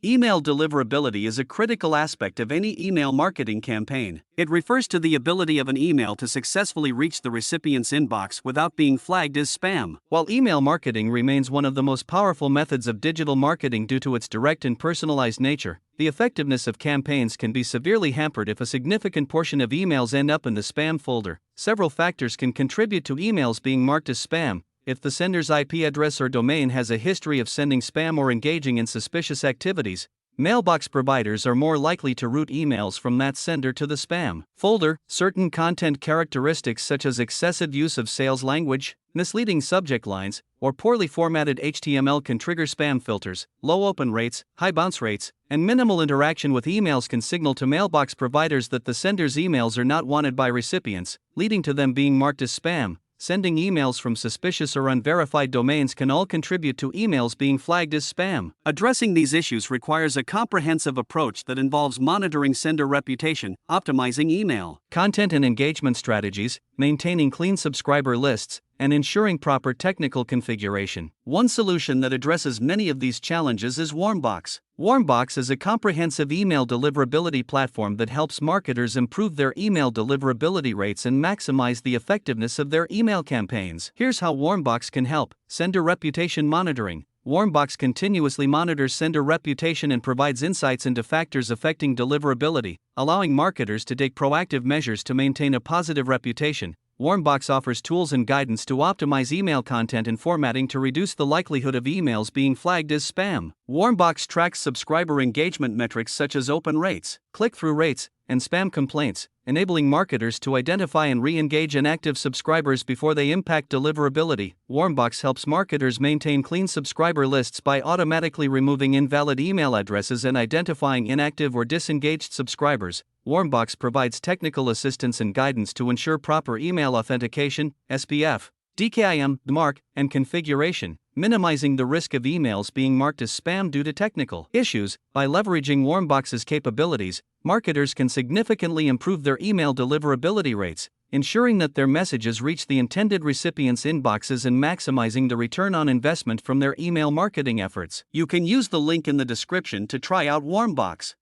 Email deliverability is a critical aspect of any email marketing campaign. It refers to the ability of an email to successfully reach the recipient's inbox without being flagged as spam. While email marketing remains one of the most powerful methods of digital marketing due to its direct and personalized nature, the effectiveness of campaigns can be severely hampered if a significant portion of emails end up in the spam folder. Several factors can contribute to emails being marked as spam. If the sender's IP address or domain has a history of sending spam or engaging in suspicious activities, mailbox providers are more likely to route emails from that sender to the spam folder. Certain content characteristics such as excessive use of sales language, misleading subject lines, or poorly formatted HTML can trigger spam filters. Low open rates, high bounce rates, and minimal interaction with emails can signal to mailbox providers that the sender's emails are not wanted by recipients, leading to them being marked as spam. Sending emails from suspicious or unverified domains can all contribute to emails being flagged as spam. Addressing these issues requires a comprehensive approach that involves monitoring sender reputation, optimizing email content and engagement strategies, maintaining clean subscriber lists, and ensuring proper technical configuration. One solution that addresses many of these challenges is Warmbox. Warmbox is a comprehensive email deliverability platform that helps marketers improve their email deliverability rates and maximize the effectiveness of their email campaigns. Here's how Warmbox can help. Sender reputation monitoring. Warmbox continuously monitors sender reputation and provides insights into factors affecting deliverability, allowing marketers to take proactive measures to maintain a positive reputation. Warmbox offers tools and guidance to optimize email content and formatting to reduce the likelihood of emails being flagged as spam. Warmbox tracks subscriber engagement metrics such as open rates, click-through rates, and spam complaints, enabling marketers to identify and re-engage inactive subscribers before they impact deliverability. Warmbox helps marketers maintain clean subscriber lists by automatically removing invalid email addresses and identifying inactive or disengaged subscribers. Warmbox provides technical assistance and guidance to ensure proper email authentication, SPF, DKIM, mark, and configuration, minimizing the risk of emails being marked as spam due to technical issues. By leveraging Warmbox's capabilities, marketers can significantly improve their email deliverability rates, ensuring that their messages reach the intended recipients' inboxes and maximizing the return on investment from their email marketing efforts. You can use the link in the description to try out Warmbox.